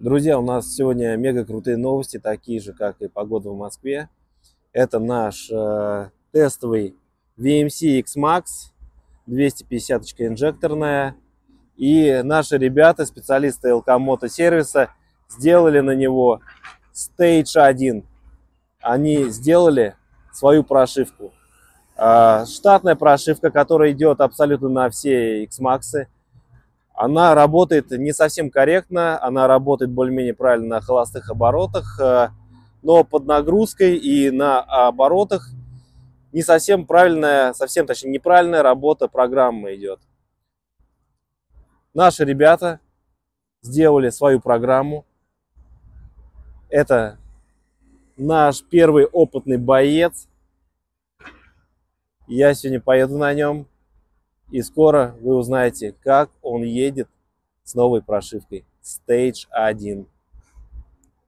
Друзья, у нас сегодня мега крутые новости, такие же, как и погода в Москве. Это наш тестовый VMC X-Max, 250 инжекторная. И наши ребята, специалисты Elkamoto сервиса, сделали на него Stage 1. Они сделали свою прошивку. Штатная прошивка, которая идет абсолютно на все X-Max. Она работает не совсем корректно, она работает более-менее правильно на холостых оборотах, но под нагрузкой и на оборотах не совсем правильная, совсем точнее неправильная работа программы идет. Наши ребята сделали свою программу. Это наш первый опытный боец. Я сегодня поеду на нем. И скоро вы узнаете, как он едет с новой прошивкой Stage 1.